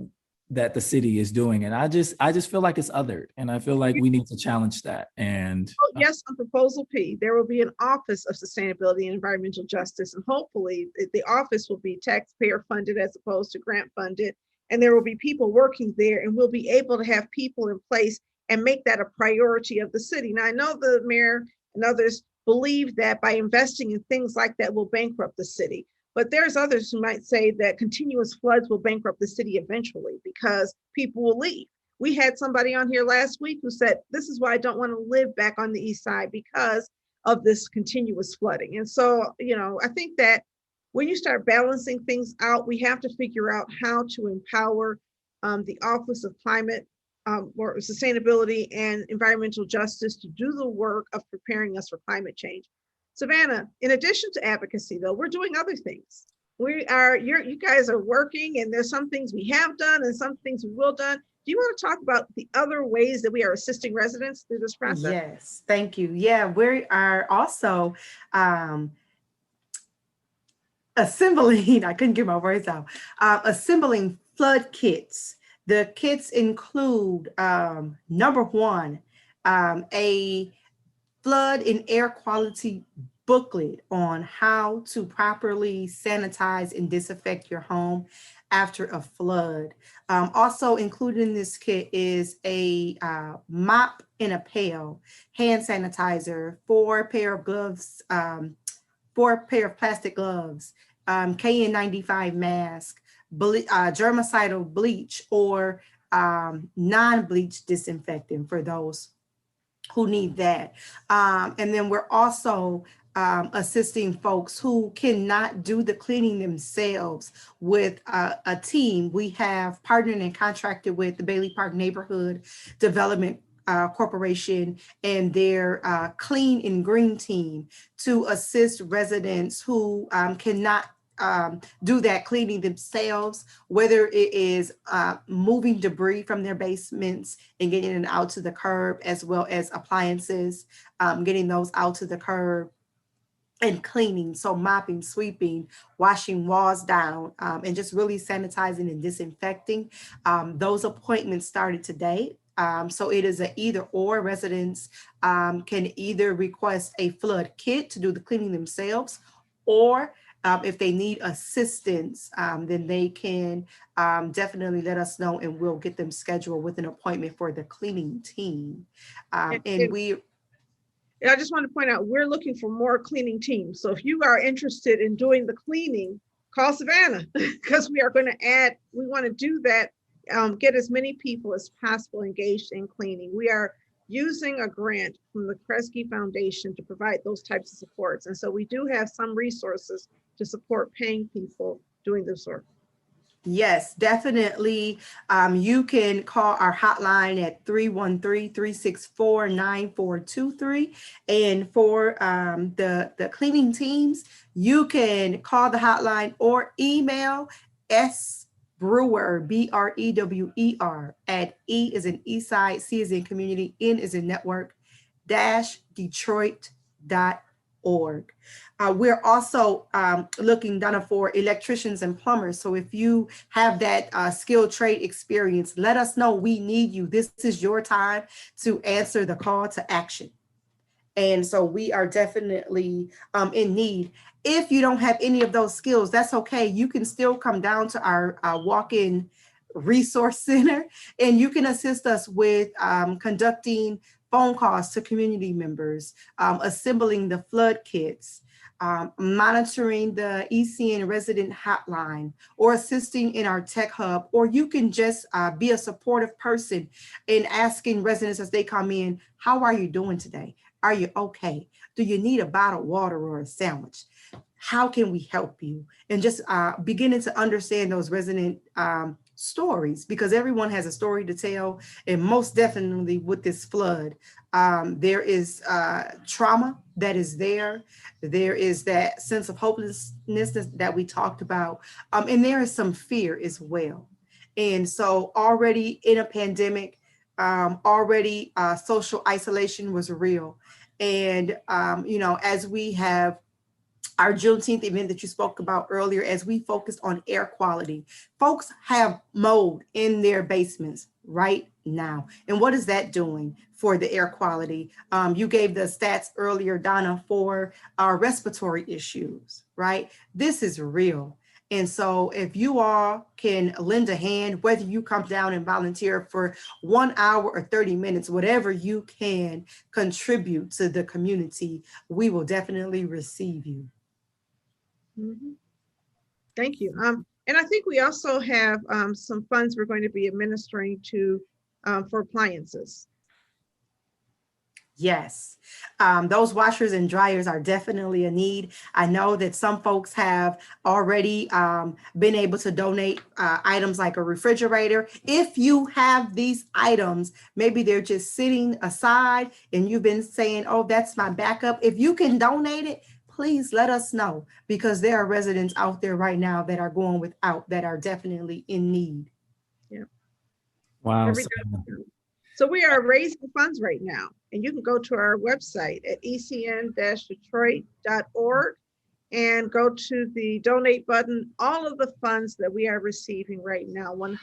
the city is doing. And I just feel like it's othered, and I feel like we need to challenge that. And yes, on proposal P, there will be an Office of Sustainability and Environmental Justice, and hopefully the office will be taxpayer funded as opposed to grant funded, and there will be people working there, and we'll be able to have people in place and make that a priority of the city. Now, I know the mayor and others believe that by investing in things like that will bankrupt the city. But there's others who might say that continuous floods will bankrupt the city eventually because people will leave. We had somebody on here last week who said, this is why I don't want to live back on the east side because of this continuous flooding. And so, I think that when you start balancing things out, we have to figure out how to empower the Office of Climate or Sustainability and Environmental Justice to do the work of preparing us for climate change. Savannah, in addition to advocacy, though, we're doing other things. You guys are working, and there's some things we have done and some things we will done. Do you want to talk about the other ways that we are assisting residents through this process? Yes, thank you. Yeah, we are also assembling, I couldn't get my words out, assembling flood kits. The kits include, number one, a flood and air quality booklet on how to properly sanitize and disinfect your home after a flood. Also included in this kit is a mop in a pail, hand sanitizer, 4 pair of gloves, 4 pair of plastic gloves, KN95 mask, germicidal bleach or non-bleach disinfectant for those who need that. And then we're also assisting folks who cannot do the cleaning themselves with a team. We have partnered and contracted with the Bailey Park Neighborhood Development Corporation and their Clean and Green team to assist residents who cannot do that cleaning themselves, whether it is moving debris from their basements and getting it out to the curb, as well as appliances, getting those out to the curb, and cleaning, so mopping, sweeping, washing walls down, and just really sanitizing and disinfecting. Those appointments started today. So it is an either or. Residents can either request a flood kit to do the cleaning themselves, or if they need assistance, then they can definitely let us know and we'll get them scheduled with an appointment for the cleaning team. I just want to point out, we're looking for more cleaning teams. So if you are interested in doing the cleaning, call Savannah because we want to do that, get as many people as possible engaged in cleaning. We are using a grant from the Kresge Foundation to provide those types of supports. And so we do have some resources to support paying people doing this work. Yes, definitely. You can call our hotline at 313-364-9423. And for the cleaning teams, you can call the hotline or email sbrewer, BREWER, at E as in Eastside, C as in community, N as in network, -detroit.org. We're also looking, Donna, for electricians and plumbers. So if you have that skilled trade experience, let us know. We need you. This is your time to answer the call to action. And so we are definitely in need. If you don't have any of those skills, that's okay. You can still come down to our walk-in resource center, and you can assist us with conducting phone calls to community members, assembling the flood kits, monitoring the ECN resident hotline, or assisting in our tech hub. Or you can just be a supportive person in asking residents as they come in, how are you doing today? Are you okay? Do you need a bottled water or a sandwich? How can we help you? And just beginning to understand those resident stories, because everyone has a story to tell. And most definitely with this flood, there is trauma that is there. There is that sense of hopelessness that we talked about. And there is some fear as well. And so already in a pandemic, already social isolation was real. And, as we have our Juneteenth event that you spoke about earlier, as we focused on air quality, folks have mold in their basements right now. And what is that doing for the air quality? You gave the stats earlier, Donna, for our respiratory issues, right? This is real. And so if you all can lend a hand, whether you come down and volunteer for 1 hour or 30 minutes, whatever you can contribute to the community, we will definitely receive you. Mm-hmm. Thank you. And I think we also have some funds we're going to be administering to for appliances. Yes, those washers and dryers are definitely a need. I know that some folks have already been able to donate items like a refrigerator. If you have these items, maybe they're just sitting aside and you've been saying, oh, that's my backup. If you can donate it, please let us know, because there are residents out there right now that are going without, that are definitely in need. Yeah. Wow. So we are raising funds right now, and you can go to our website at ecn-detroit.org and go to the donate button. All of the funds that we are receiving right now, 100%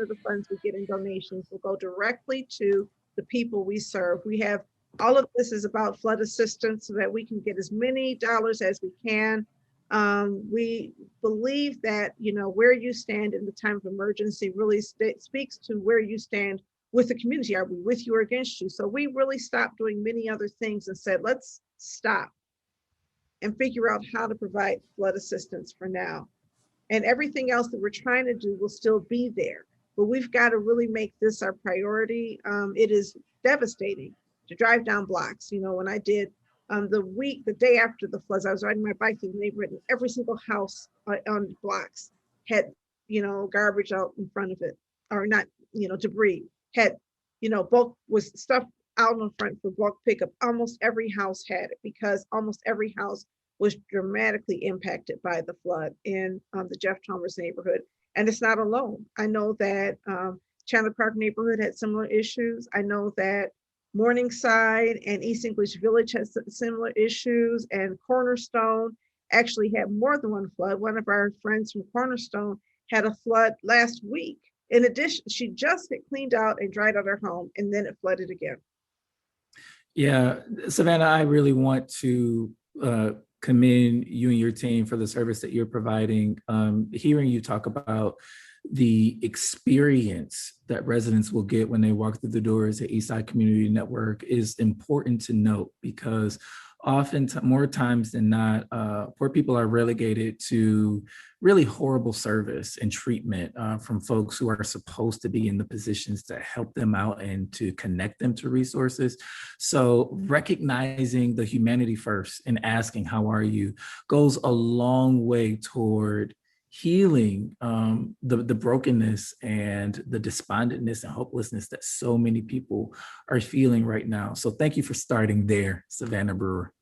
of the funds we get in donations will go directly to the people we serve. We have all of this is about flood assistance so that we can get as many dollars as we can. We believe that, you know, where you stand in the time of emergency really speaks to where you stand with the community. Are we with you or against you? So we really stopped doing many other things and said, let's stop and figure out how to provide flood assistance for now. And everything else that we're trying to do will still be there. But we've got to really make this our priority. It is devastating to drive down blocks. You know, when I did the day after the floods, I was riding my bike through the neighborhood, and every single house on blocks had, you know, garbage out in front of it, or not, you know, debris, had, you know, bulk was stuff out in front for bulk pickup. Almost every house had it, because almost every house was dramatically impacted by the flood in the Jeff Chalmers neighborhood. And it's not alone. I know that Chandler Park neighborhood had similar issues. I know that Morningside and East English Village has similar issues, and Cornerstone actually had more than one flood. One of our friends from Cornerstone had a flood last week. In addition, she just had cleaned out and dried out her home, and then it flooded again. Yeah, Savannah, I really want to commend you and your team for the service that you're providing. Hearing you talk about the experience that residents will get when they walk through the doors at Eastside Community Network is important to note, because often more times than not, poor people are relegated to really horrible service and treatment from folks who are supposed to be in the positions to help them out and to connect them to resources. So recognizing the humanity first and asking, how are you, goes a long way toward healing the brokenness and the despondentness and hopelessness that so many people are feeling right now. So thank you for starting there, Savannah Brewer.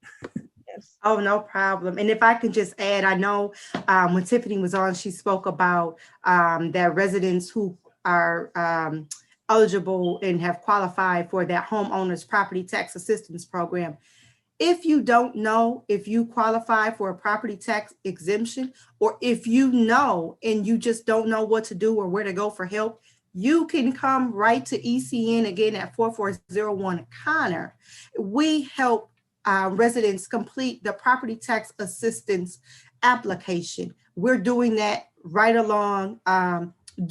Yes. Oh, no problem. And if I can just add, I know when Tiffany was on, she spoke about that residents who are eligible and have qualified for that homeowners property tax assistance program. If you don't know if you qualify for a property tax exemption, or if you know and you just don't know what to do or where to go for help, you can come right to ECN again at 4401 Connor. We help residents complete the property tax assistance application. We're doing that right along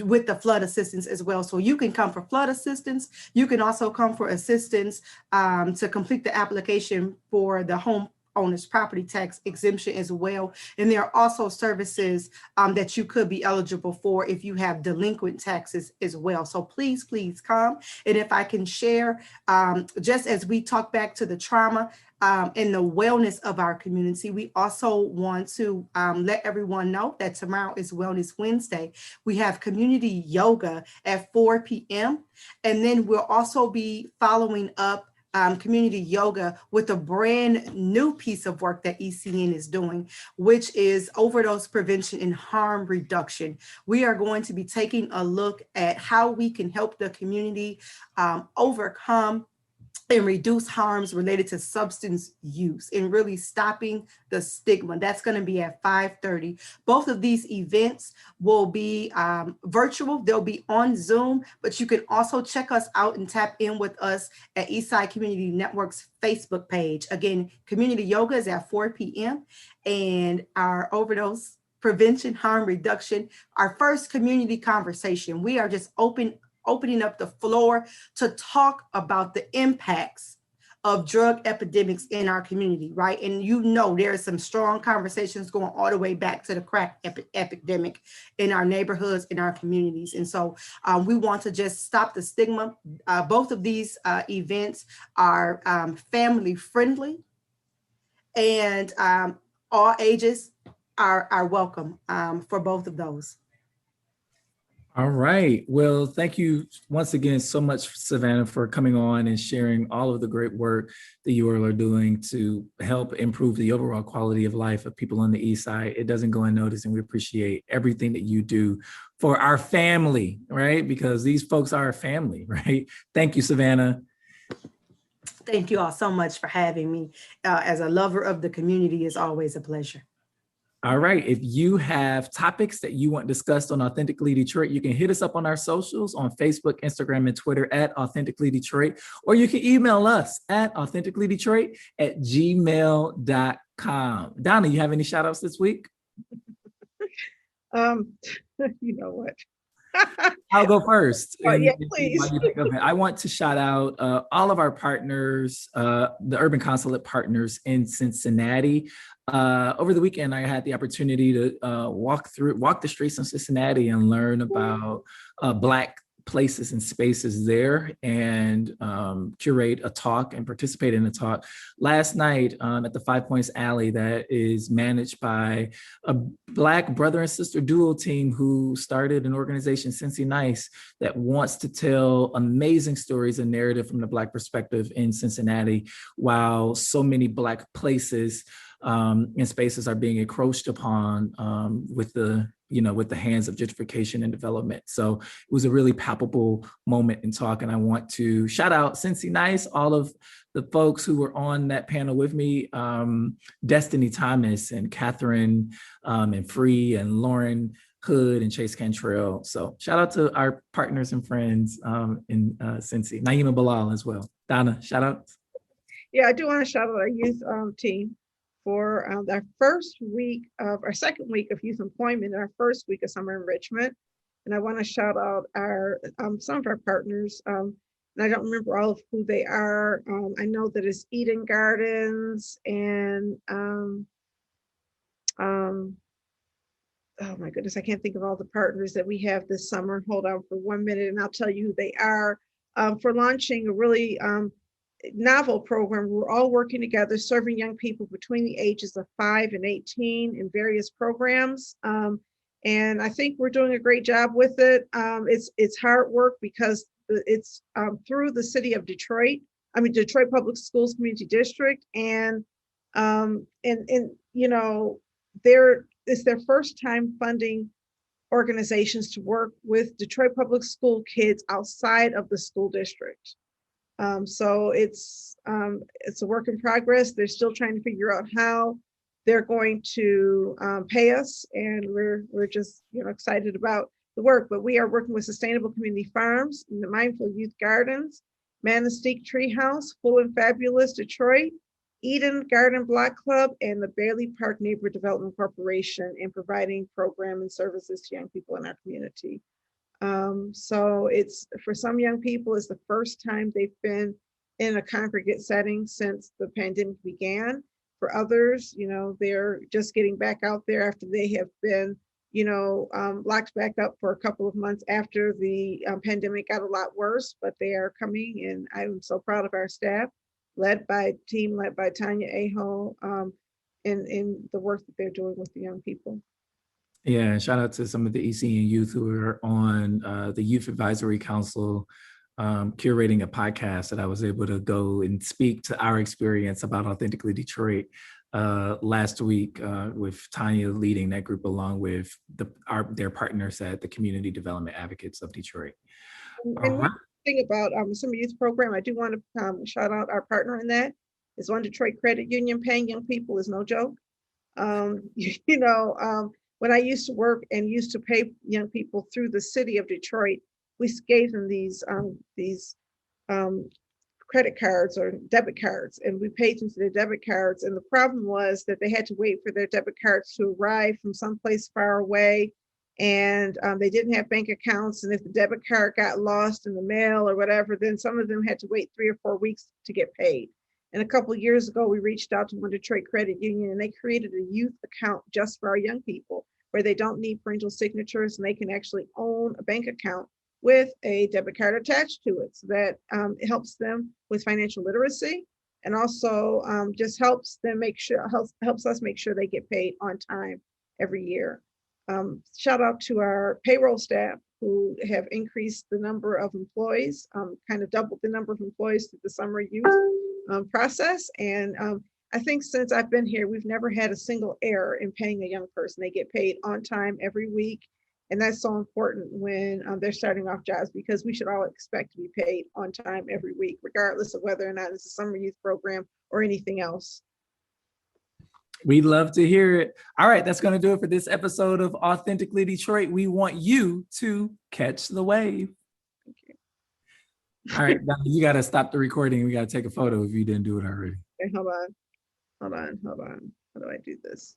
with the flood assistance as well. So you can come for flood assistance. You can also come for assistance to complete the application for the homeowner's property tax exemption as well. And there are also services that you could be eligible for if you have delinquent taxes as well. So please, please come. And if I can share, just as we talk back to the trauma and the wellness of our community, we also want to let everyone know that tomorrow is Wellness Wednesday. We have community yoga at 4 p.m. And then we'll also be following up community yoga with a brand new piece of work that ECN is doing, which is overdose prevention and harm reduction. We are going to be taking a look at how we can help the community overcome and reduce harms related to substance use and really stopping the stigma. That's going to be at 5:30. Both of these events will be virtual. They'll be on Zoom, but you can also check us out and tap in with us at Eastside Community Network's Facebook page. Again, community yoga is at 4 p.m. and our overdose prevention, harm reduction, our first community conversation. We are just opening up the floor to talk about the impacts of drug epidemics in our community, right? And you know, there are some strong conversations going all the way back to the crack epidemic in our neighborhoods, in our communities. And so we want to just stop the stigma. Both of these events are family friendly, and all ages are welcome for both of those. All right. Well, thank you once again so much, Savannah, for coming on and sharing all of the great work that you all are doing to help improve the overall quality of life of people on the East Side. It doesn't go unnoticed, and we appreciate everything that you do for our family, right? Because these folks are a family, right? Thank you, Savannah. Thank you all so much for having me. As a lover of the community, it's always a pleasure. All right. If you have topics that you want discussed on Authentically Detroit, you can hit us up on our socials on Facebook, Instagram, and Twitter at Authentically Detroit, or you can email us at authenticallydetroit@gmail.com. Donna, you have any shout outs this week? You know what? I'll go first. Yeah, please. While you think of it, I want to shout out all of our partners, the Urban Consulate partners in Cincinnati. Over the weekend, I had the opportunity to walk the streets of Cincinnati and learn about Black places and spaces there, and curate a talk and participate in a talk last night at the 5 Points Alley that is managed by a Black brother and sister duo team who started an organization, Cincy Nice, that wants to tell amazing stories and narrative from the Black perspective in Cincinnati, while so many Black places and spaces are being encroached upon with the hands of gentrification and development. So it was a really palpable moment in talk. And I want to shout out Cincy Nice, all of the folks who were on that panel with me, Destiny Thomas and Catherine and Free and Lauren Hood and Chase Cantrell. So shout out to our partners and friends in Cincy, Naima Bilal as well. Donna, shout out. Yeah, I do want to shout out our youth team for our second week of youth employment, our first week of summer enrichment. And I want to shout out our some of our partners. And I don't remember all of who they are. I know that it's Eden Gardens and oh my goodness, I can't think of all the partners that we have this summer. Hold on for 1 minute and I'll tell you who they are, for launching a really novel program. We're all working together, serving young people between the ages of 5 and 18 in various programs. And I think we're doing a great job with it. It's hard work because it's through the city of Detroit, Detroit Public Schools Community District. And you know, it's their first time funding organizations to work with Detroit Public School kids outside of the school district. So it's a work in progress. They're still trying to figure out how they're going to pay us, and we're just excited about the work. But we are working with Sustainable Community Farms, and the Mindful Youth Gardens, Manistee Treehouse, Full and Fabulous Detroit, Eden Garden Block Club, and the Bailey Park Neighborhood Development Corporation, in providing program and services to young people in our community. So it's, for some young people, it's the first time they've been in a congregate setting since the pandemic began. For others, they're just getting back out there after they have been, locked back up for a couple of months after the pandemic got a lot worse, but they are coming, and I'm so proud of our staff, led by Tanya Aho, in the work that they're doing with the young people. Yeah, and shout out to some of the ECN youth who are on the Youth Advisory Council, curating a podcast that I was able to go and speak to our experience about Authentically Detroit last week, with Tanya leading that group along with their partners at the Community Development Advocates of Detroit. And one thing about Summer Youth Program, I do want to shout out our partner in that is One Detroit Credit Union. Paying young people is no joke. When I used to work and used to pay young people through the city of Detroit, we gave them these credit cards or debit cards, and we paid them for their debit cards. And the problem was that they had to wait for their debit cards to arrive from someplace far away, and they didn't have bank accounts. And if the debit card got lost in the mail or whatever, then some of them had to wait 3 or 4 weeks to get paid. And a couple of years ago, we reached out to One Detroit Credit Union, and they created a youth account just for our young people, where they don't need parental signatures and they can actually own a bank account with a debit card attached to it. So that it helps them with financial literacy, and also just helps them helps us make sure they get paid on time every year. Shout out to our payroll staff who have increased the number of employees, kind of doubled the number of employees through the summer youth process. And I think since I've been here, we've never had a single error in paying a young person. They get paid on time every week. And that's so important when they're starting off jobs, because we should all expect to be paid on time every week, regardless of whether or not it's a summer youth program or anything else. We'd love to hear it. All right, that's going to do it for this episode of Authentically Detroit. We want you to catch the wave. Thank you. All right, now you got to stop the recording. We got to take a photo if you didn't do it already. Okay, hold on. How do I do this?